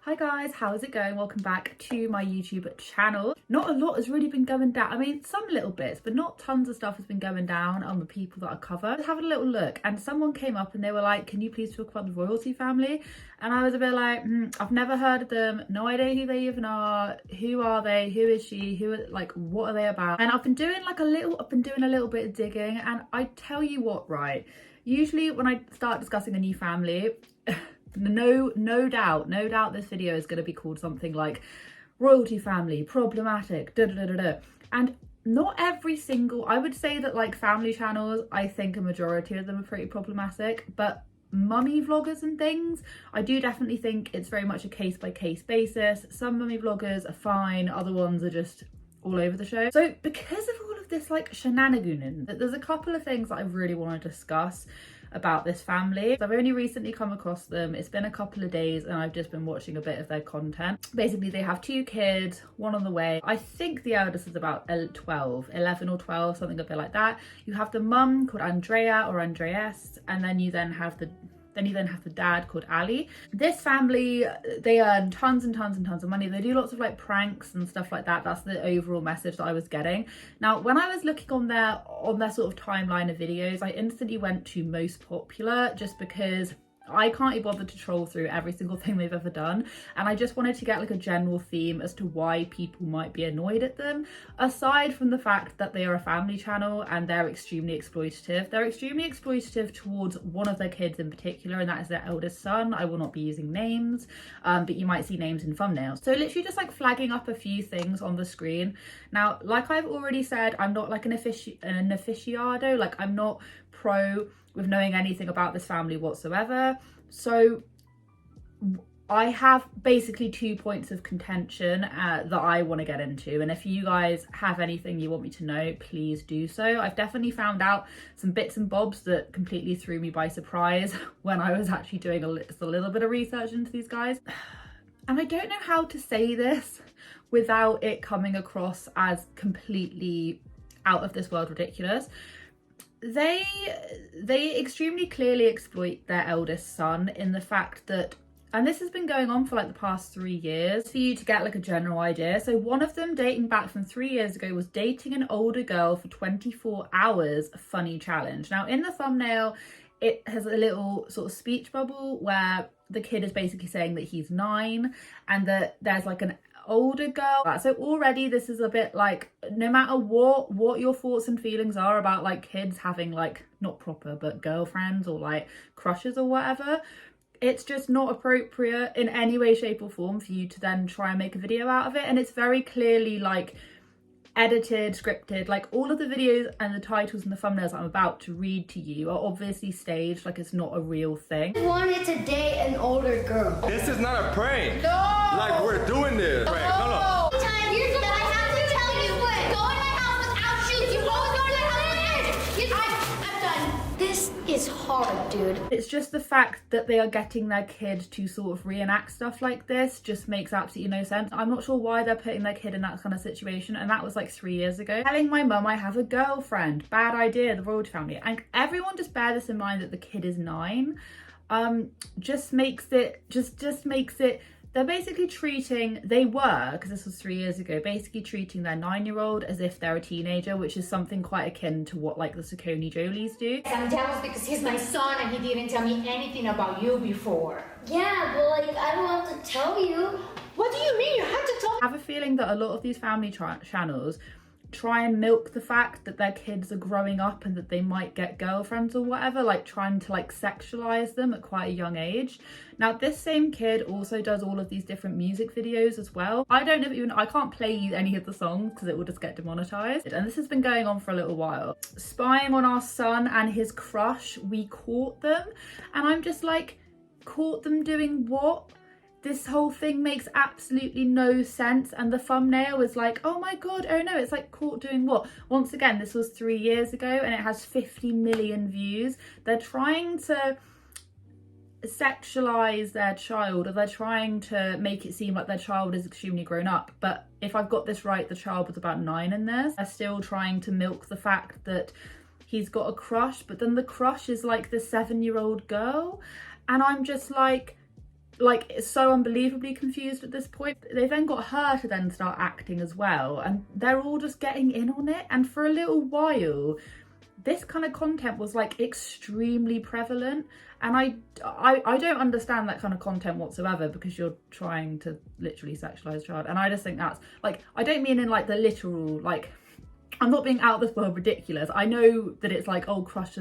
Hi guys, how's it going? Welcome back to my YouTube channel. Not a lot has really been going down. I mean, some little bits, but not tons of stuff has been going down on the people that I cover. I was having a little look and someone came up and they were like, can you please talk about the royalty family? And I was a bit like, I've never heard of them. No idea who they even are. Who are they? Who is she? What are they about? And I've been doing a little bit of digging, and I tell you what, right? Usually when I start discussing a new family, no doubt this video is going to be called something like royalty family problematic and not every single, I would say that like family channels, I think a majority of them are pretty problematic, but mummy vloggers and things, I do definitely think it's very much a case by case basis. Some mummy vloggers are fine, other ones are just all over the show. So because of all of this like shenanigans, there's a couple of things that I really want to discuss about this family. I've only recently come across them. It's been a couple of days and I've just been watching a bit of their content. Basically, they have two kids, one on the way. I think the eldest is about 11 or 12, something a bit like that. You have the mum called Andrea or Andreas, and then you then have the dad called Ali. This family, they earn tons and tons of money. They do lots of like pranks and stuff like that. That's the overall message that I was getting. Now, when I was looking on their sort of timeline of videos, I instantly went to most popular just because I can't be bothered to troll through every single thing they've ever done, and I just wanted to get like a general theme as to why people might be annoyed at them, aside from the fact that they are a family channel and they're extremely exploitative. They're extremely exploitative towards one of their kids in particular, and that is their eldest son. I will not be using names, but you might see names in thumbnails. So literally just like flagging up a few things on the screen. Now, like I've already said, I'm not like an aficionado, like I'm not pro with knowing anything about this family whatsoever. So I have basically 2 points of contention that I want to get into, and if you guys have anything you want me to know, please do so. I've definitely found out some bits and bobs that completely threw me by surprise when I was actually doing a little bit of research into these guys. And I don't know how to say this without it coming across as completely out of this world ridiculous. They extremely clearly exploit their eldest son in the fact that, and this has been going on for like the past 3 years, for you to get like a general idea. So one of them, dating back from 3 years ago, was dating an older girl for 24 hours, funny challenge. Now in the thumbnail, it has a little sort of speech bubble where the kid is basically saying that he's 9 and that there's like an older girl. So already this is a bit like, no matter what your thoughts and feelings are about like kids having like not proper but girlfriends or like crushes or whatever, it's just not appropriate in any way, shape or form for you to then try and make a video out of it. And it's very clearly like edited, scripted. Like all of the videos and the titles and the thumbnails I'm about to read to you are obviously staged, like it's not a real thing. I wanted to date an older girl. This is not a prank. No! Like we're doing this. Prank. No. Time you're gonna have to tell you what. Go in my house without shoes. You always go to my house with shoes. I'm done. This is hard, dude. It's just the fact that they are getting their kid to sort of reenact stuff like this just makes absolutely no sense. I'm not sure why they're putting their kid in that kind of situation, and that was like 3 years ago. Telling my mum I have a girlfriend, bad idea, the royalty family. And everyone just bear this in mind that the kid is 9. Just makes it, they're basically treating, because this was 3 years ago, basically treating their 9-year-old as if they're a teenager, which is something quite akin to what like the Saucony Jolies do. I'm jealous because he's my son and he didn't tell me anything about you before. Yeah, but like I don't have to tell you. What do you mean? You have to tell I have a feeling that a lot of these family channels try and milk the fact that their kids are growing up and that they might get girlfriends or whatever, like trying to like sexualize them at quite a young age. Now this same kid also does all of these different music videos as well. I can't play you any of the songs because it will just get demonetized, and this has been going on for a little while. Spying on our son and his crush, we caught them, and I'm just like, caught them doing what? This whole thing makes absolutely no sense, and the thumbnail is like, oh my god, oh no, it's like caught doing what? Once again, this was 3 years ago and it has 50 million views. They're trying to sexualize their child, or they're trying to make it seem like their child is extremely grown up, but if I've got this right, the child was about 9 in this. They're still trying to milk the fact that he's got a crush, but then the crush is like the 7-year-old girl, and I'm just like, like so unbelievably confused at this point. They then got her to then start acting as well, and they're all just getting in on it. And for a little while, this kind of content was like extremely prevalent, and I don't understand that kind of content whatsoever, because you're trying to literally sexualize a child. And I just think that's like, I don't mean in like the literal, like, I'm not being out of this world ridiculous. I know that it's like, oh, crush,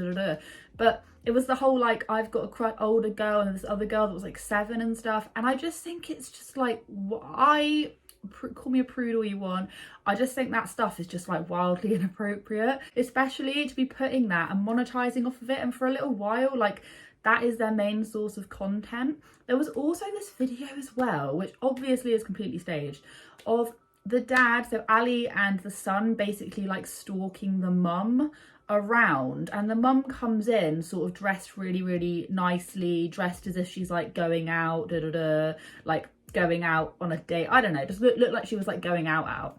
but it was the whole like, I've got a older girl and this other girl that was like 7 and stuff. And I just think it's just like, call me a prude all you want, I just think that stuff is just like wildly inappropriate, especially to be putting that and monetizing off of it. And for a little while, like, that is their main source of content. There was also this video as well, which obviously is completely staged, of the dad, so Ali, and the son basically like stalking the mum around, and the mum comes in sort of dressed really, really nicely, dressed as if she's like going out, like going out on a date. I don't know, just looked like she was like going out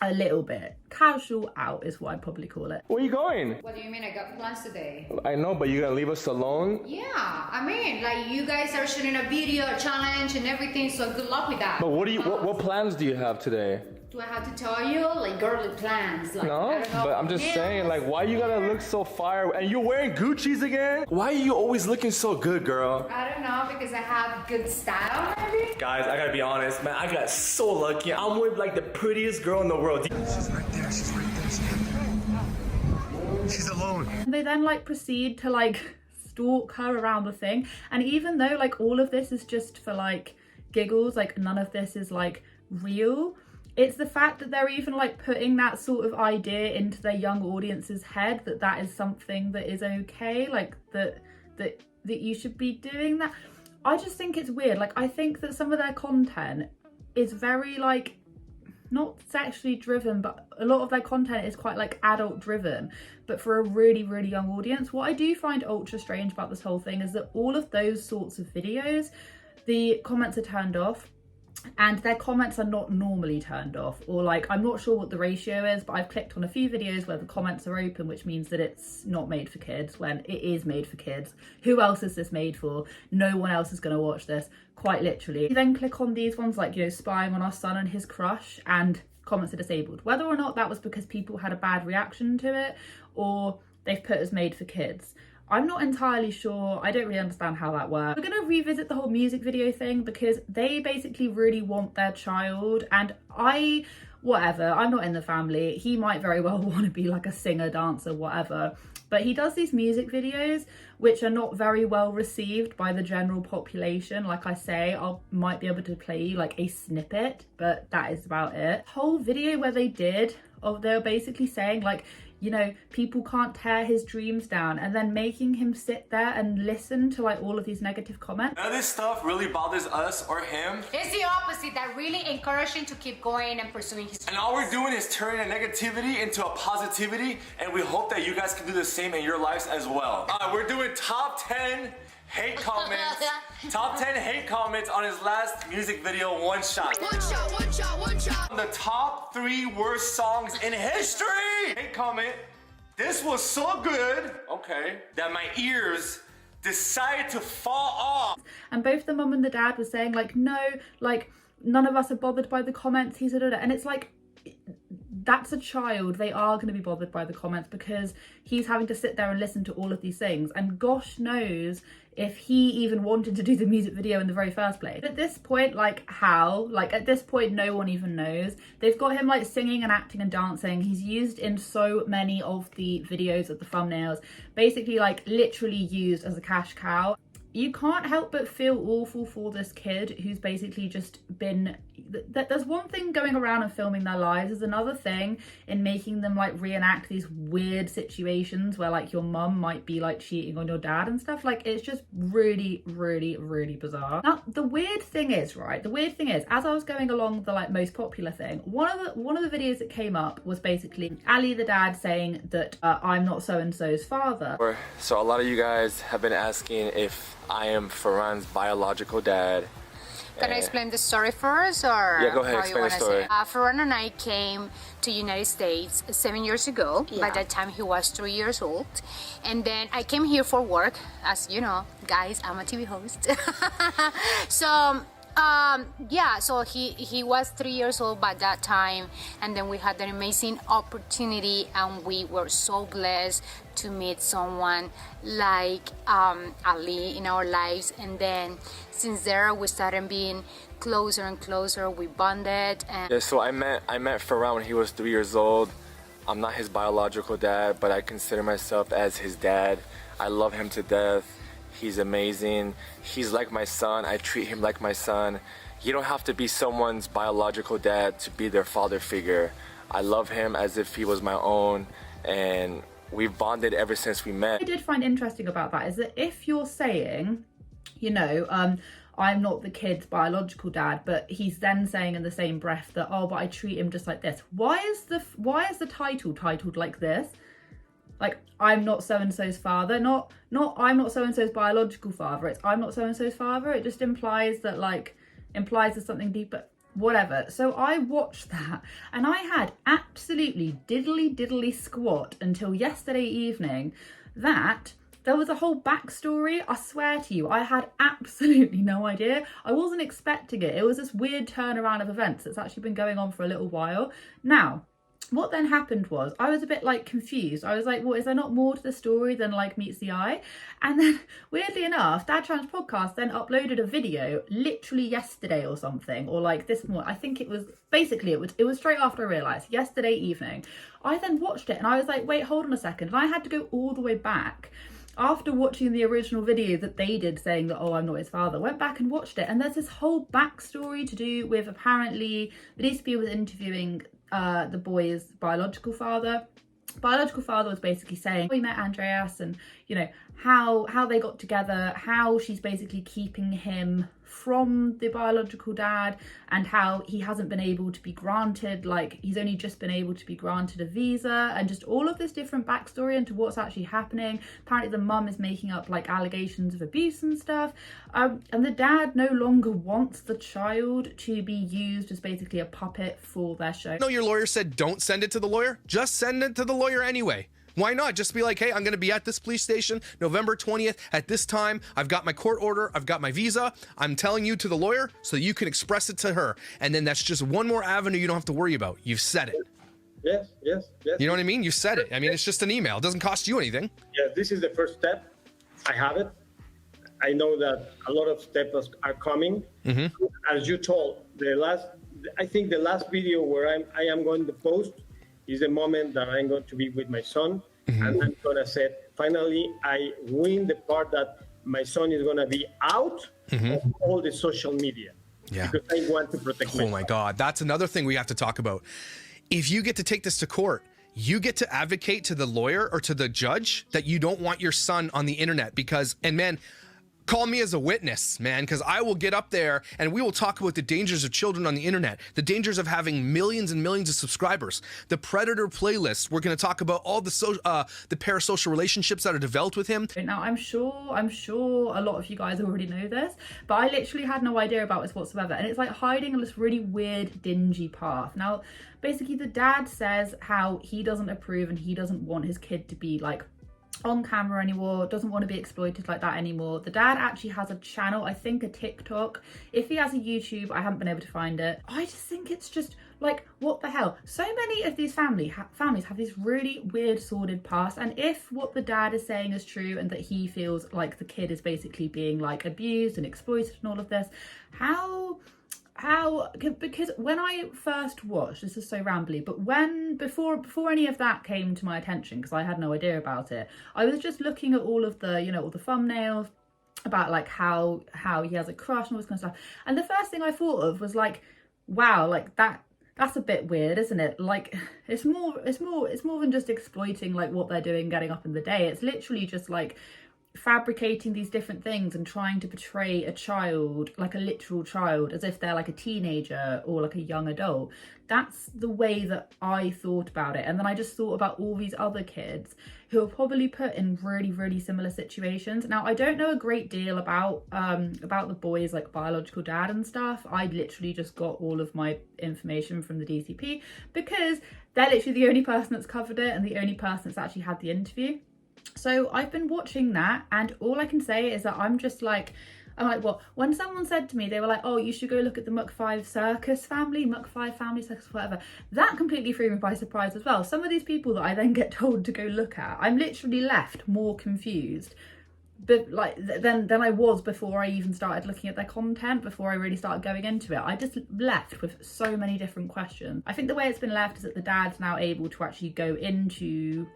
a little bit. Casual out is what I'd probably call it. Where you going? What do you mean? I got plans today. I know, but you're gonna leave us alone? Yeah, I mean, like, you guys are shooting a video, a challenge and everything, so good luck with that. But what plans do you have today? Do I have to tell you? Like, girly plans. Like, No, I don't know, but I'm just saying, like, why you gotta look so fire? And you're wearing Gucci's again? Why are you always looking so good, girl? I don't know, because I have good style, maybe? Guys, I gotta be honest, man, I got so lucky. I'm with like the prettiest girl in the world. She's right there, she's right there. She's alone. And they then like proceed to like stalk her around the thing. And even though like all of this is just for like giggles, like none of this is like real, it's the fact that they're even like putting that sort of idea into their young audience's head, that that is something that is okay, like that you should be doing that. I just think it's weird. Like, I think that some of their content is very like, not sexually driven, but a lot of their content is quite like adult driven, but for a really, really young audience. What I do find ultra strange about this whole thing is that all of those sorts of videos, the comments are turned off, and their comments are not normally turned off, or like, I'm not sure what the ratio is, but I've clicked on a few videos where the comments are open, which means that it's not made for kids, when it is made for kids. Who else is this made for? No one else is going to watch this, quite literally. You then click on these ones like, you know, spying on our son and his crush, and comments are disabled. Whether or not that was because people had a bad reaction to it, or they've put as made for kids, I'm not entirely sure. I don't really understand how that works. We're going to revisit the whole music video thing, because they basically really want their child, and whatever, I'm not in the family. He might very well want to be like a singer, dancer, whatever. But he does these music videos which are not very well received by the general population. Like I say, might be able to play you like a snippet, but that is about it. Whole video where they were basically saying like, you know, people can't tear his dreams down, and then making him sit there and listen to like all of these negative comments. None of this stuff really bothers us or him. It's the opposite, that really encourage him to keep going and pursuing his And all we're doing is turning a negativity into a positivity, and we hope that you guys can do the same in your lives as well. We're doing top 10 hate comments. Top 10 hate comments on his last music video, One Shot. One shot, one shot, one shot. The top 3 worst songs in history. Hate comment. This was so good, okay, that my ears decided to fall off. And both the mum and the dad were saying like, no, like none of us are bothered by the comments. And it's like, that's a child. They are going to be bothered by the comments, because he's having to sit there and listen to all of these things, and gosh knows if he even wanted to do the music video in the very first place. At this point, like, how? Like, at this point, no one even knows. They've got him like singing and acting and dancing. He's used in so many of the videos of the thumbnails, basically like literally used as a cash cow. You can't help but feel awful for this kid who's basically just been, there's one thing going around and filming their lives, there's another thing in making them like reenact these weird situations where like your mum might be like cheating on your dad and stuff. Like, it's just really, really, really bizarre. Now, the weird thing is, as I was going along the like most popular thing, one of the videos that came up was basically Ali the dad saying that I'm not so-and-so's father. So a lot of you guys have been asking if I am Farhan's biological dad, Can I explain the story first, or Yeah, go ahead, how explain you the wanna story. say? Ferran and I came to United States 7 years ago. By that time, he was 3 years old, and then I came here for work. As you know, guys, I'm a TV host. So. So he was 3 years old by that time, and then we had an amazing opportunity, and we were so blessed to meet someone like Ali in our lives. And then since there we started being closer and closer. We bonded. And Yeah, so I met Ferran when he was 3 years old. I'm not his biological dad, but I consider myself as his dad. I love him to death. He's amazing. He's like my son. I treat him like my son. You don't have to be someone's biological dad to be their father figure. I love him as if he was my own, and we've bonded ever since we met. What I did find interesting about that is that if you're saying, you know, I'm not the kid's biological dad, but he's then saying in the same breath that, oh, but I treat him just like this. Why is the title titled like this? Like, I'm not so-and-so's father, not I'm not so-and-so's biological father, it's I'm not so-and-so's father. It just implies that, like, there's something deeper, whatever. So I watched that, and I had absolutely diddly squat until yesterday evening that there was a whole backstory. I swear to you, I had absolutely no idea. I wasn't expecting it. It was this weird turnaround of events that's actually been going on for a little while. Now, what then happened was I was a bit like confused. I was like, well, is there not more to the story than like meets the eye? And then weirdly enough, Dad Challenge Podcast then uploaded a video literally yesterday or something, or like this morning. I think it was straight after I realised, yesterday evening. I then watched it and I was like, wait, hold on a second. And I had to go all the way back. After watching the original video that they did saying that, oh, I'm not his father, went back and watched it. And there's this whole backstory to do with apparently these people was interviewing the boy's biological father. Biological father was basically saying we met Andreas, and you know how they got together, how she's basically keeping him from the biological dad, and how he hasn't been able to be granted, like he's only just been able to be granted a visa, and just all of this different backstory into what's actually happening. Apparently the mum is making up like allegations of abuse and stuff, and the dad no longer wants the child to be used as basically a puppet for their show. No, your lawyer said don't send it to the lawyer. Just send it to the lawyer anyway. Why not? Just be like, hey, I'm going to be at this police station November 20th at this time. I've got my court order. I've got my visa. I'm telling you to the lawyer so you can express it to her. And then that's just one more avenue you don't have to worry about. You've said it. Yes. You know what I mean? You said it. I mean, it's just an email. It doesn't cost you anything. Yes, this is the first step. I have it. I know that a lot of steps are coming. Mm-hmm. As you told, I think the last video where I am going to post is the moment that I'm going to be with my son. Mm-hmm. And I'm going to say, finally, I win the part that my son is going to be out of all the social media. Yeah. Because I want to protect my son. Oh my God. That's another thing we have to talk about. If you get to take this to court, you get to advocate to the lawyer or to the judge that you don't want your son on the internet because, and man, call me as a witness, man, because I will get up there and we will talk about the dangers of children on the internet, the dangers of having millions and millions of subscribers, the predator playlist. We're going to talk about all the parasocial relationships that are developed with him. Now, I'm sure a lot of you guys already know this, but I literally had no idea about this whatsoever. And it's like hiding on this really weird, dingy path. Now, basically the dad says how he doesn't approve and he doesn't want his kid to be like on camera anymore, doesn't want to be exploited like that anymore. The dad actually has a channel, I think a TikTok. If he has a YouTube, I haven't been able to find it. I just think it's just like, what the hell? So many of these families have these really weird, sordid past, and if what the dad is saying is true and that he feels like the kid is basically being like abused and exploited and all of this, because when I first watched, this is so rambly, but before any of that came to my attention, because I had no idea about it, I was just looking at all of the, you know, all the thumbnails about like how he has a crush and all this kind of stuff, and the first thing I thought of was like, wow, like that's a bit weird, isn't it? Like it's more than just exploiting like what they're doing, getting up in the day. It's literally just like fabricating these different things and trying to portray a child, like a literal child, as if they're like a teenager or like a young adult. That's the way that I thought about it. And then I just thought about all these other kids who are probably put in really, really similar situations. Now, I don't know a great deal about the boys' like biological dad and stuff. I literally just got all of my information from the DCP because they're literally the only person that's covered it and the only person that's actually had the interview. So I've been watching that, and all I can say is that I'm like, what? When someone said to me, they were like, oh, you should go look at the Muck 5 circus family, Muck 5 family circus, whatever. That completely threw me by surprise as well. Some of these people that I then get told to go look at, I'm literally left more confused but like than I was before I even started looking at their content, before I really started going into it. I just left with so many different questions. I think the way it's been left is that the dad's now able to actually go into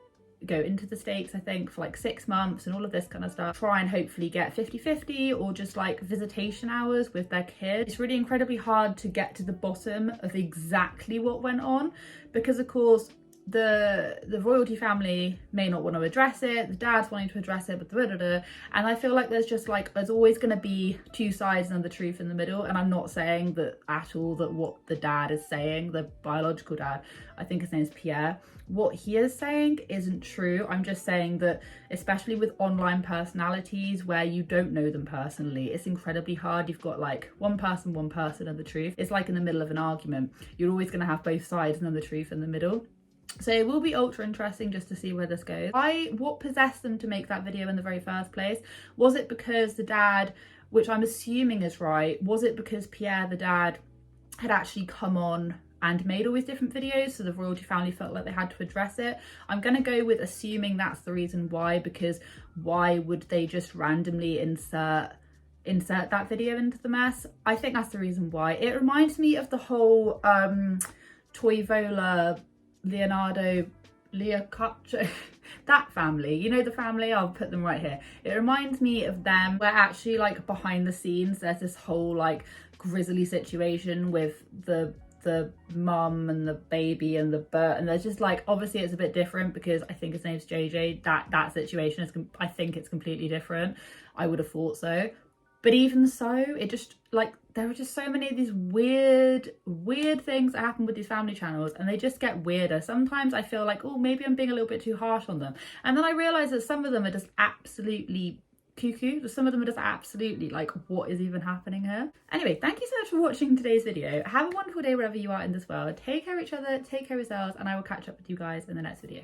the States, I think, for like 6 months and all of this kind of stuff, try and hopefully get 50-50 or just like visitation hours with their kids. It's really incredibly hard to get to the bottom of exactly what went on because of course the royalty family may not want to address it, the dad's wanting to address it, but and I feel like there's always going to be two sides and the truth in the middle. And I'm not saying that at all that what the dad is saying, the biological dad, I think his name is Pierre, what he is saying isn't true. I'm just saying that especially with online personalities where you don't know them personally, it's incredibly hard. You've got like one person and the truth. It's like in the middle of an argument, you're always going to have both sides and then the truth in the middle. So it will be ultra interesting just to see where this goes. What possessed them to make that video in the very first place? Was it because the dad, which I'm assuming is right, was it because Pierre the dad had actually come on and made all these different videos so the royalty family felt like they had to address it? I'm gonna go with assuming that's the reason why, because why would they just randomly insert that video into the mess? I think that's the reason why. It reminds me of the whole Toivola Leonardo Leocaccio, that family, you know, the family, I'll put them right here. It reminds me of them, where actually like behind the scenes there's this whole like grisly situation with the mum and the baby and the bird, and there's just like, obviously it's a bit different because I think his name's JJ. That situation is, I think it's completely different. I would have thought so. But even so, it just like, there are just so many of these weird things that happen with these family channels, and they just get weirder. Sometimes I feel like, oh, maybe I'm being a little bit too harsh on them. And then I realise that some of them are just absolutely cuckoo. Some of them are just absolutely like, what is even happening here? Anyway, thank you so much for watching today's video. Have a wonderful day wherever you are in this world. Take care of each other, take care of yourselves, and I will catch up with you guys in the next video.